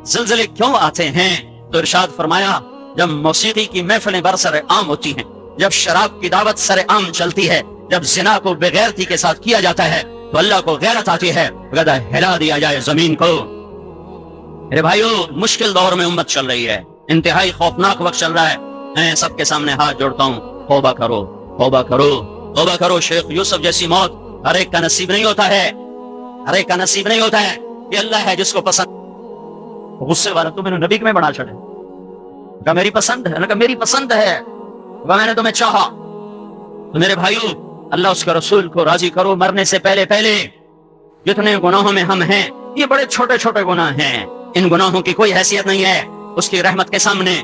زلزلے کیوں آتے ہیں تو ارشاد فرمایا جب موسیقی کی محفلیں برسر عام ہوتی ہیں، جب شراب کی دعوت سر عام چلتی ہے، جب زنا کو بغیرتی کے ساتھ کیا جاتا ہے تو اللہ کو غیرت آتی ہے، گدا ہلا دیا جائے زمین کو۔ میرے بھائیو، مشکل دور میں امت چل رہی ہے، انتہائی خوفناک وقت چل رہا ہے۔ میں سب کے سامنے ہاتھ جوڑتا ہوں، توبہ کرو، توبہ کرو، توبہ کرو۔ شیخ یوسف جیسی موت ہر ایک کا نصیب نہیں ہوتا ہے، ہر ایک کا نصیب نہیں ہوتا ہے، یہ اللہ ہے جس کو پسند۔ غصے والا تو میں نے نبی میں بنا چھڑے، کہ میری پسند ہے، کہ میری پسند ہے، کہ میں نے تمہیں چاہا۔ تو میرے بھائیو، اللہ اس کے رسول کو راضی کرو مرنے سے پہلے پہلے۔ جتنے گناہوں میں ہم ہیں یہ بڑے چھوٹے چھوٹے گناہ ہیں، ان گناہوں کی کوئی حیثیت نہیں ہے اس کی رحمت کے سامنے۔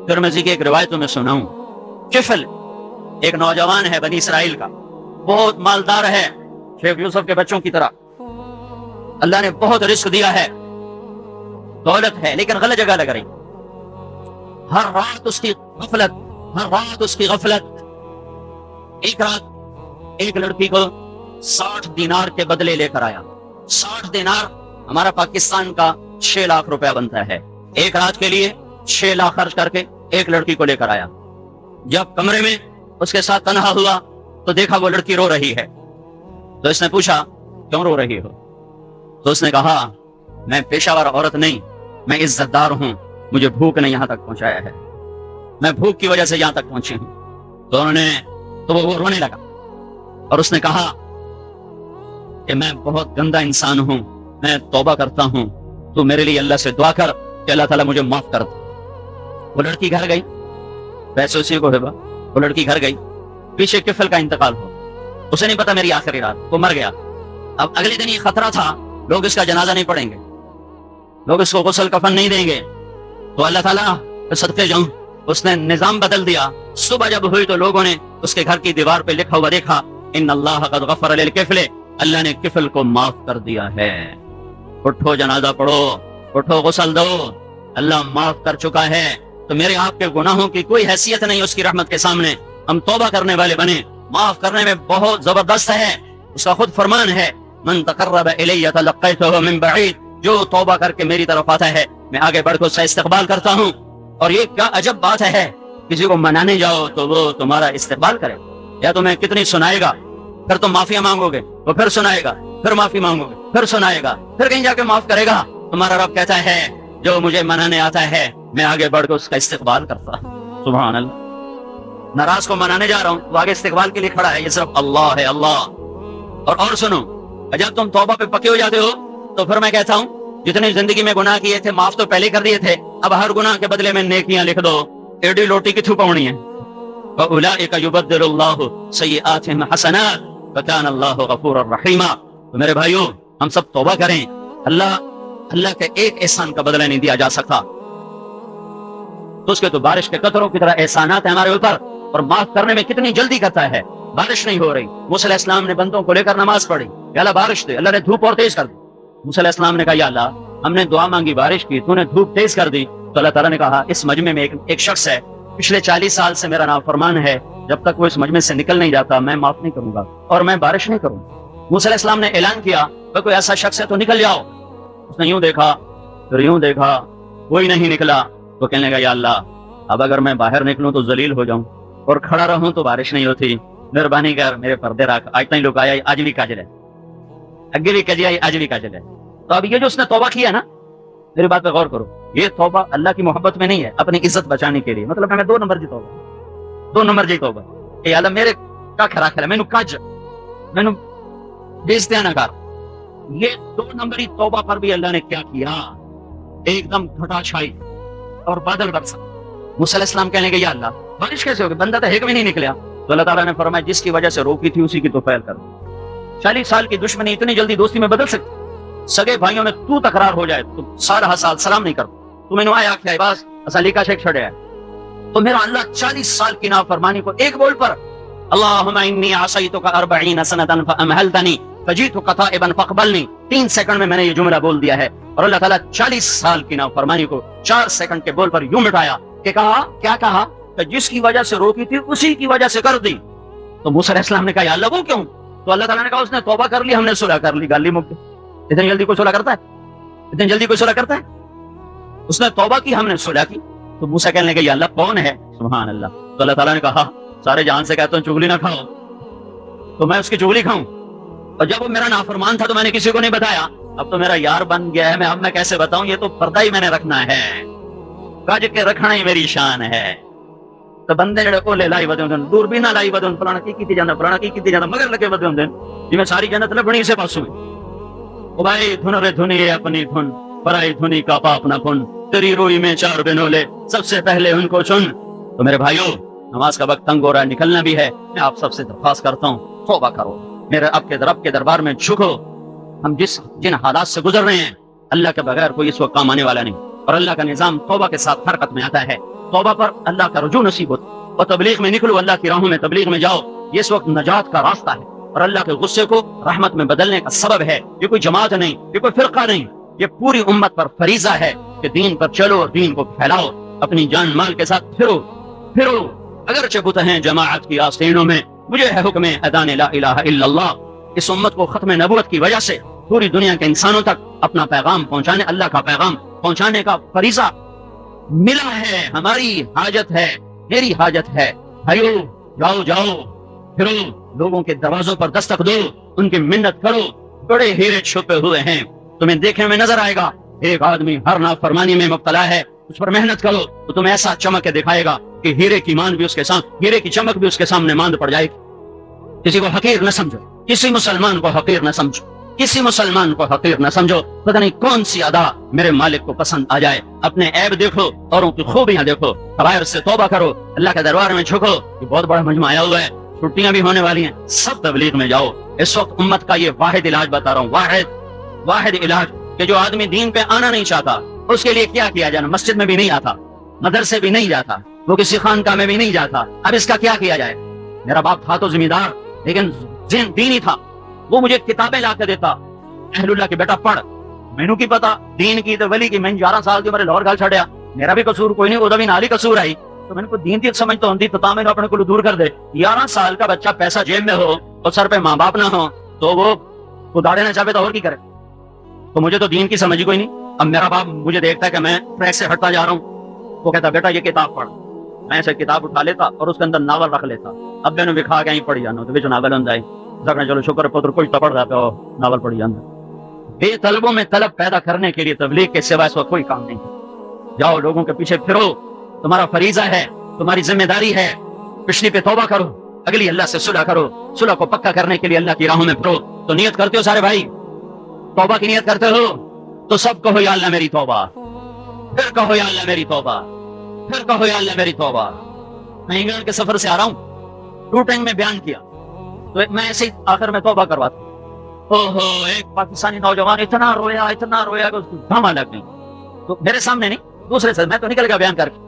ترمذی کی ایک روایت میں سناؤں، کفل ایک نوجوان ہے بنی اسرائیل کا، بہت مالدار ہے، شیخ یوسف کے بچوں کی طرح، اللہ نے بہت رزق دیا ہے، دولت ہے، لیکن غلط جگہ لگ رہی۔ ہر رات اس کی غفلت، ہر رات اس کی غفلت۔ ایک رات ایک لڑکی کو 60 دینار کے بدلے لے کر آیا۔ 60 دینار ہمارا پاکستان کا 6 لاکھ روپیہ بنتا ہے۔ ایک رات کے لیے 6 لاکھ خرچ کر کے ایک لڑکی کو لے کر آیا۔ جب کمرے میں اس کے ساتھ تنہا ہوا تو دیکھا وہ لڑکی رو رہی ہے۔ تو اس نے پوچھا کیوں رو رہی ہو؟ تو اس نے کہا میں پیشہ ور عورت نہیں، میں عزت دار ہوں، مجھے بھوک نے یہاں تک پہنچایا ہے، میں بھوک کی وجہ سے یہاں تک پہنچی ہوں۔ تو وہ رونے لگا اور اس نے کہا کہ میں بہت گندا انسان ہوں، میں توبہ کرتا ہوں، تو میرے لیے اللہ سے دعا کر کہ اللہ تعالیٰ مجھے معاف کر دے۔ وہ لڑکی گھر گئی، ویسے اسی کو ہے با، وہ لڑکی گھر گئی، پیچھے کفل کا انتقال ہو، اسے نہیں پتا میری آخری رات، وہ مر گیا۔ اب اگلے دن یہ خطرہ تھا لوگ اس کا جنازہ نہیں پڑھیں گے، لوگ اس کو غسل کفن نہیں دیں گے، تو اللہ تعالیٰ صدقے جاؤں اس نے نظام بدل دیا۔ صبح جب ہوئی تو لوگوں نے اس کے گھر کی دیوار پہ لکھا ہوا دیکھا ان اللہ قد غفر للکفل، اللہ نے کفل کو معاف کر دیا ہے، اٹھو جنازہ پڑھو، اٹھو غسل دو، اللہ معاف کر چکا ہے۔ تو میرے آپ کے گناہوں کی کوئی حیثیت نہیں اس کی رحمت کے سامنے، ہم توبہ کرنے والے بنے، معاف کرنے میں بہت زبردست ہے۔ اس کا خود فرمان ہے من تقرب الی تلقیتہ من بعید، جو توبہ کر کے میری طرف آتا ہے میں آگے بڑھ کر اس کا استقبال کرتا ہوں۔ اور یہ کیا عجب بات ہے، کسی کو منانے جاؤ تو وہ تمہارا استقبال کرے، یا تمہیں کتنی سنائے گا، پھر تم معافی مانگو گے، وہ پھر سنائے گا، پھر معافی مانگو گے، پھر سنائے گا، پھر کہیں جا کے معاف کرے گا۔ تمہارا رب کہتا ہے جو مجھے منانے آتا ہے میں آگے بڑھ کر اس کا استقبال کرتا ہوں۔ سبحان اللہ، ناراض کو منانے جا رہا ہوں وہ آگے استقبال کے لیے کھڑا ہے، یہ صرف اللہ ہے، اللہ۔ اور سنو، جب تم توبہ پہ پکے ہو جاتے ہو تو پھر میں کہتا ہوں جتنی زندگی میں گناہ کیے تھے معاف تو پہلے کر دیے تھے، اب ہر گناہ کے بدلے میں نیکیاں لکھ دو، ایڈی لوٹی کی تھوپونی ہے۔ فَأُولَئِكَ يُبَدِّلُ اللَّهُ سَيِّئَاتِهِمْ حَسَنَاتٍ وَكَانَ اللَّهُ غَفُورًا رَحِيمًا۔ تو میرے بھائیوں ہم سب توبہ کریں. اللہ کے ایک احسان کا بدلہ نہیں دیا جا سکتا. تو اس کے تو بارش کے قطروں کی طرح احسانات ہیں ہمارے اوپر, اور معاف کرنے میں کتنی جلدی کرتا ہے. بارش نہیں ہو رہی, موسیٰ علیہ السلام نے بندوں کو لے کر نماز پڑھی, یا اللہ بارش دے. اللہ نے دھوپ اور تیز کر دی. موسیٰ علیہ السلام نے کہا یا اللہ ہم نے دعا مانگی, بارش کی, تو نے دھوپ تیز کر دی. تو اللہ تعالیٰ نے کہا اس مجمع میں ایک شخص ہے, پچھلے 40 سال سے میرا نافرمان ہے, جب تک وہ اس مجمع سے نکل نہیں جاتا میں معاف نہیں کروں گا اور میں بارش نہیں کروں گا. موسیٰ علیہ السلام نے اعلان کیا کہ کوئی ایسا شخص ہے تو نکل جاؤ. اس نے یوں دیکھا پھر یوں دیکھا, کوئی نہیں نکلا. تو کہنے لگا یا اللہ اب اگر میں باہر نکلوں تو ذلیل ہو جاؤں, اور کھڑا رہوں تو بارش نہیں ہوتی, مہربانی کر میرے پردے رکھ. آج تک لوگ آیا آج بھی کاجل ہے, اگے بھی کجی آئی آج بھی کاجل ہے. تو اب یہ جو اس نے توبہ کیا نا, میری بات پہ غور کرو, یہ توبہ اللہ کی محبت میں نہیں ہے, اپنی عزت بچانے کے لیے. مطلب میں 2 نمبر جی توبہ اے اللہ میرے کا کھرا کھرا مینوں کج مینوں بیزتیاں نہ کر. یہ 2 نمبری توبہ پر بھی اللہ نے کیا کیا, ایک دم گھٹا چھائی اور بادل برسا. موسیٰ علیہ السلام کہنے لگے یا اللہ بارش کیسے ہوگی, بندہ تو ایک بھی نہیں نکلا. تو اللہ تعالیٰ نے فرمایا جس کی وجہ سے روکی تھی اسی کی تو فعل کر. 40 سال کی دشمنی اتنی جلدی دوستی میں بدل سکتی. سگے بھائیوں میں تو تکرار ہو جائے تو 16 سال سلام نہیں کرتا, تو میں نے آیا کیا بس اسالی کا شیخ چھڑیا ہے. تو میرا اللہ 40 سال کی نافرمانی کو ایک بول پر اللہم انی عصیتک 40 سنۃ فامہلتنی فجئتک تائبا فاقبلنی, 3 سیکنڈ میں نے یہ جملہ بول دیا ہے. اور اللہ تعالیٰ 40 سال کی نافرمانی کو 4 سیکنڈ کے بول پر یوں مٹایا کہ کہا کیا کہا کہ جس کی وجہ سے روکی تھی اسی کی وجہ سے کر دی. تو موسیٰ علیہ السلام نے کہا یا اللہ وہ کیوں؟ تو اللہ تعالیٰ نے کہا اس نے توبہ کر لی, ہم نے صلح کر لی, گالی مک گئی. اتنی جلدی کوئی صلح کرتا ہے؟ اتنی جلدی کوئی صلح کرتا ہے؟ اس نے توبہ کی, ہم نے صلح کی. تو موسیٰ کہنے لگے یا اللہ کون ہے؟ سبحان اللہ. تو اللہ تعالیٰ نے کہا سارے جان سے کہتا ہوں چغلی نہ کھاؤ, تو میں اس کی چغلی کھاؤں. اور جب وہ میرا نافرمان تھا تو میں نے کسی کو نہیں بتایا, اب تو میرا یار بن گیا ہے, اب میں کیسے بتاؤں, یہ تو پردہ ہی میں نے رکھنا ہے, کج کے رکھنا ہی میری شان ہے. تو بندے جڑے اولے لائی ودے ہوندے, دور بھی نہ لائی ودے ہوندے, فلانا کی کیتی جاندا, فلانا کی کیتی جاندا, مگر لگے ودے ہوندے جی میں ساری جنت لبنی سے پاسوں. او بھائی دھن رے دھنی اپنی دھن, پرائی دھنی کا پاپ نہ کن, تیری روئی میں 4 بنولے سب سے پہلے ان کو چن. تو میرے بھائیوں نماز کا وقت تنگ ہو رہا ہے, نکلنا بھی ہے. میں آپ سب سے درخواست کرتا ہوں توبہ کرو, میرے رب کے دربار میں جھکو. ہم جن حالات سے گزر رہے ہیں اللہ کے بغیر کوئی اس وقت کام آنے والا نہیں, اور اللہ کا نظام توبہ کے ساتھ حرکت میں آتا ہے. توبہ پر اللہ کا رجوع نصیب ہوتا, اور تبلیغ میں نکلو, اللہ کی راہوں میں تبلیغ میں جاؤ. یہ اس وقت نجات کا راستہ ہے, اور اللہ کے غصے کو رحمت میں بدلنے کا سبب ہے. یہ کوئی جماعت نہیں, یہ کوئی فرقہ نہیں, یہ پوری امت پر فریضہ ہے کہ دین پر چلو اور دین کو پھیلاؤ. اپنی جان مال کے ساتھ پھرو اگرچہ بت ہیں جماعت کی آستینوں میں, مجھے ہے حکم اذان لا الہ الا اللہ. اس امت کو ختم نبوت کی وجہ سے پوری دنیا کے انسانوں تک اپنا پیغام پہنچانے, اللہ کا پیغام پہنچانے کا فریضہ ملا ہے. ہماری حاجت ہے, میری حاجت ہے. بھائیو جاؤ پھرو, لوگوں کے دروازوں پر دستک دو, ان کی منت کرو. بڑے ہیرے چھپے ہوئے ہیں, تمہیں دیکھنے میں نظر آئے گا. ایک آدمی ہر نافرمانی میں مبتلا ہے, اس پر محنت کرو تو تمہیں ایسا چمک کے دکھائے گا کہ ہیرے کی مان بھی اس کے سامنے, ہیرے کی چمک بھی اس کے سامنے ماند پڑ جائے گی. کسی کو حقیر نہ سمجھو, کسی مسلمان کو حقیر نہ سمجھو, کسی مسلمان کو حقیر نہ سمجھو. پتہ نہیں کون سی ادا میرے مالک کو پسند آ جائے. اپنے عیب دیکھو, اوروں کی خوبیاں دیکھو, کبائر سے توبہ کرو, اللہ کے دربار میں جھکو. یہ بہت بڑا مجمع آیا ہوا ہے, چھٹیاں بھی ہونے والی ہیں, سب تبلیغ میں جاؤ. اس وقت امت کا یہ واحد علاج بتا رہا ہوں, واحد علاج کہ جو آدمی دین پہ آنا نہیں چاہتا اس کے لیے کیا کیا جائے. مسجد میں بھی نہیں آتا, مدرسے بھی نہیں جاتا, وہ کسی خانقاہ میں بھی نہیں جاتا. اب اس کا کیا کیا جائے؟ میرا باپ تھا تو زمیندار, لیکن دینی تھا, وہ مجھے کتابیں لا کے دیتا, اہل اللہ کی بیٹا پڑھ. مینوں کی پتا دین کی تو ولی کی, میں 11 سال کی عمر لاہور گل چھڑیا, میرا بھی قصور کوئی نہیں, وہ بھی نالی قصور آئی. تو میں نے کو دین کی سمجھ تو ہوندی, تو میں اپنے کو دور کر دے. 11 سال کا بچہ پیسہ جیب میں ہو اور سر پہ ماں باپ نہ ہو تو وہ اداڑے نہ چاہے تو اور کی کرے. تو مجھے تو دین کی سمجھ کوئی نہیں. اب میرا باپ مجھے دیکھتا ہے کہ میں ٹریک سے ہٹتا جا رہا ہوں, وہ کہتا بیٹا یہ کتاب پڑھ. میں ایسے کتاب اٹھا لیتا اور اس کے اندر ناول رکھ لیتا. اب میں نے دکھا کے پڑھی جانا, تو بچ ناول ہوں جائے. چلو شکر پتر کچھ تو پڑھ رہا پہ ناول پڑھی جانا. بے طلبوں میں طلب پیدا کرنے کے لیے تبلیغ کے سوا اس وقت کوئی کام نہیں. جاؤ لوگوں کے پیچھے پھرو, تمہارا فریضہ ہے, تمہاری ذمہ داری ہے. پچھلی پہ توبہ کرو, اگلی اللہ سے صلح کرو. صلح کو پکا کرنے کے لیے اللہ کی راہوں میں پھرو. تو نیت کرتے ہو سارے بھائی, توبہ کی نیت کرتے ہو تو سب کہو یا اللہ میری توبہ, پھر کہو یا اللہ میری توبہ, پھر کہو یا اللہ میری توبہ. میں انگلینڈ کے سفر سے آ رہا ہوں, ٹوٹنگ میں بیان کیا تو میں ایسے ہی آخر میں توبہ کرواتا. ایک پاکستانی نوجوان اتنا رویا کہ اس کو دھما لگ گئی. تو میرے سامنے نہیں, دوسرے سے, میں تو نکل گیا بیان کر کے.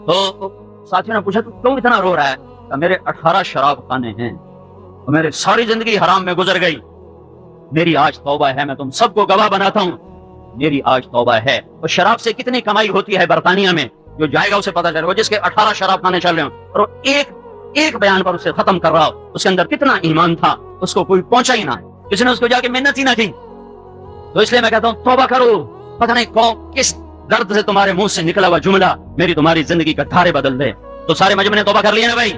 تو ساتھیوں نے پوچھا تو کیوں اتنا رو رہا ہے؟ کہ میرے 18 شراب خانے ہیں اور میرے ساری زندگی حرام میں گزر گئی, میری آج توبہ ہے, میں تم سب کو گواہ بناتا ہوں, میری آج توبہ ہے. اور شراب سے کتنی کمائی ہوتی ہے برطانیہ میں, جو جائے گا اسے پتا چلے گا. جس کے 18 شراب خانے چل رہے ہوں اور ایک بیان پر اسے ختم کر رہا ہو, اس کے اندر کتنا ایمان تھا, اس کو کوئی پہنچا ہی نہ, کسی نے اس کو جا کے محنت ہی نہ کی. تو اس لیے میں کہتا ہوں توبہ کرو. پتہ نہیں کون کس درد سے تمہارے منہ سے نکلا ہوا جملہ میری تمہاری زندگی کا دھارے بدل دے. تو سارے مجمع نے توبہ کر لیا نا بھائی,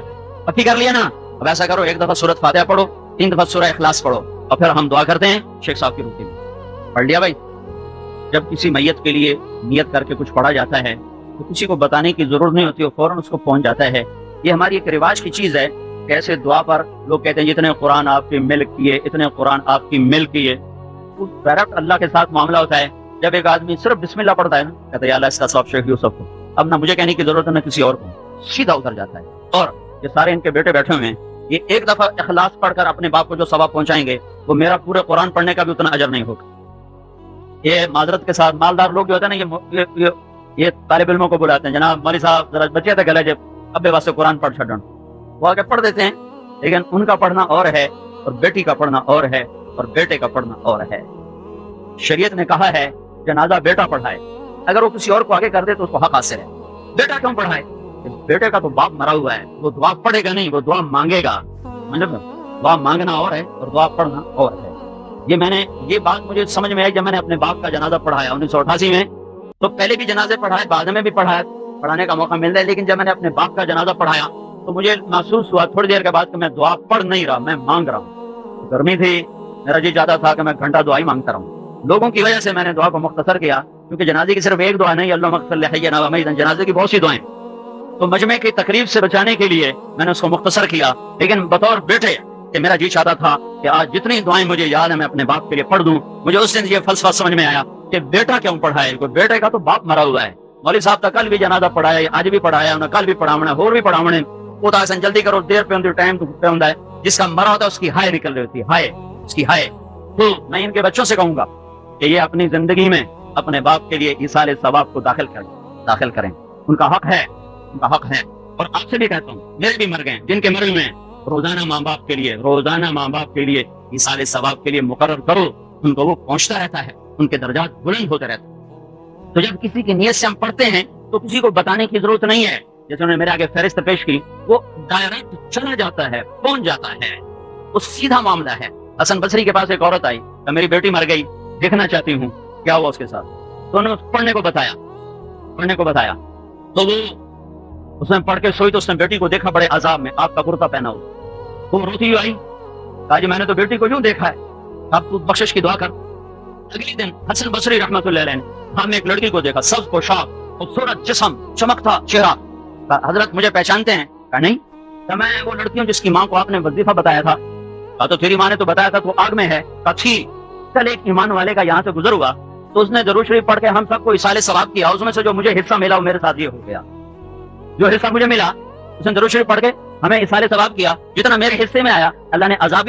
پکی کر لیا نا. اب ایسا کرو, ایک دفعہ سورۃ فاتحہ پڑھو, 3 دفعہ سورہ اخلاص پڑھو, اور پھر ہم دعا کرتے ہیں شیخ صاحب کی روٹین میں. پڑھ لیا بھائی؟ جب کسی میت کے لیے نیت کر کے کچھ پڑھا جاتا ہے تو کسی کو بتانے کی ضرورت نہیں ہوتی, وہ فوراً اس کو پہنچ جاتا ہے. یہ ہماری ایک رواج کی چیز ہے کہ ایسے دعا پر لوگ کہتے ہیں جتنے قرآن آپ کے مل کیے, اتنے قرآن آپ کی مل کیے. ڈائریکٹ اللہ کے ساتھ معاملہ ہوتا ہے. جب ایک آدمی صرف بسم اللہ پڑھتا ہے نا, کہتا ہے یا اللہ اس کا ثواب شیخ یوسف کو, اب نہ مجھے کہنے کی ضرورت ہے نہ کسی اور کو, سیدھا اتر جاتا ہے. اور یہ سارے ان کے بیٹے بیٹھے ہوئے ہیں, یہ ایک دفعہ اخلاص پڑھ کر اپنے باپ کو جو ثواب پہنچائیں گے وہ میرا پورے قرآن پڑھنے کا بھی اتنا اجر نہیں ہوگا. یہ معذرت کے ساتھ مالدار لوگ جو ہوتے ہیں نا, یہ طالب علموں کو بلاتے ہیں, جناب مولوی صاحب ذرا بچے تھے گلا جب ابے واسطے قرآن پڑھ چھڑن, وہ آگے پڑھ دیتے ہیں. لیکن ان کا پڑھنا اور ہے, اور بیٹی کا پڑھنا اور ہے, اور بیٹے کا پڑھنا اور ہے. شریعت نے کہا ہے جنازہ بیٹا پڑھائے, اگر وہ کسی اور کو آگے کر دے تو اس کو حق حاصل ہے. بیٹا کیوں پڑھائے؟ بیٹے کا تو باپ مرا ہوا ہے, وہ دعا پڑھے گا نہیں, وہ دعا مانگے گا. مطلب دعا مانگنا اور ہے اور دعا پڑھنا اور ہے. یہ بات مجھے سمجھ میں آئی جب میں نے اپنے باپ کا جنازہ پڑھایا 1988 میں. تو پہلے بھی جنازے پڑھائے, بعد میں بھی پڑھایا, پڑھانے کا موقع مل رہا ہے. لیکن جب میں نے اپنے باپ کا جنازہ پڑھایا تو مجھے محسوس ہوا تھوڑی دیر کے بعد کہ میں دعا پڑھ نہیں رہا, میں مانگ رہا ہوں. گرمی تھی, میرا جی چاہتا تھا کہ میں گھنٹہ دعا ہی مانگتا رہوں. لوگوں کی وجہ سے میں نے دعا کو مختصر کیا, کیونکہ جنازے کی صرف ایک دعا نہیں, اللہ اغفر لحینا ومیتنا, جنازے کی بہت سی دعائیں. تو مجمع کی تقریب سے بچانے کے لیے میں نے اس کو مختصر کیا. لیکن بطور بیٹے کہ میرا جی چاہتا تھا کہ آج جتنی دعائیں مجھے یاد ہیں میں اپنے باپ کے لیے پڑھ دوں. مجھے اس دن یہ فلسفہ سمجھ میں آیا کہ بیٹا کیوں پڑھائے, کوئی بیٹے کا تو باپ مرا ہوا ہے. مولوی صاحب کا کل بھی جنازہ پڑھایا, آج بھی پڑھایا, انہیں کل بھی پڑھاونا, اور بھی پڑھاونے. وہ تو جلدی کرو, دیر پہ ہوتی, ٹائم پہ ہوتا ہے. جس کا مرا ہوتا ہے اس کی ہائے نکل رہی ہوتی ہے, ہائے, اس کی ہائے. تو میں ان کے بچوں سے کہوں گا کہ یہ اپنی زندگی میں اپنے باپ کے لیے ایصال ثواب کو داخل کریں. ان کا حق ہے, ان کا حق ہے. اور آپ سے بھی کہتا ہوں, میرے بھی مر گئے جن کے مرے میں روزانہ ماں باپ کے لیے ایصال ثواب کے لیے مقرر کرو, ان کو وہ پہنچتا رہتا ہے, ان کے درجات بلند ہوتے رہتے ہیں. تو جب کسی کی نیت سے ہم پڑھتے ہیں تو کسی کو بتانے کی ضرورت نہیں ہے. جیسے انہوں نے میرے آگے فہرست پیش کی, وہ ڈائریکٹ چلا جاتا ہے, پہنچ جاتا ہے, وہ سیدھا معاملہ ہے. حسن بصری کے پاس ایک عورت آئی کہ میری بیٹی مر گئی, دیکھنا چاہتی ہوں کیا ہوا اس کے ساتھ. تو انہوں نے پڑھنے کو بتایا. تو وہ اس نے پڑھ کے سوئی تو اس نے بیٹی کو دیکھا بڑے عذاب میں, آپ کا کرتا پہنا ہو. تو روتی ہوئی آئی, کہا جی میں نے تو بیٹی کو یوں دیکھا ہے, اب تو بخشش کی دعا کر. اگلے دن حسن بصری رحمۃ اللہ علیہ نے ہم ایک لڑکی کو دیکھا, سبز پوشاک, خوبصورت جسم, چمکتا چہرہ. حضرت مجھے پہچانتے ہیں؟ کہا نہیں. کہ میں وہ لڑکی ہوں جس کی ماں کو آپ نے وظیفہ بتایا تھا. کہا تو تیری ماں نے تو بتایا تھا تو آگ میں ہے. کہا تھی. کل ایک ایمان والے کا یہاں سے گزر ہوا تو اس نے درود شریف پڑھ کے ہم سب کو ایصال ثواب کیا. اس میں سے جو مجھے حصہ ملا وہ میرے ساتھ یہ ہو گیا. جو حصہ مجھے ملا اس نے درود شریف پڑھ کے ہمیں ایصال ثواب کیا. جتنا میرے حصے میں آیا اللہ نے عذابی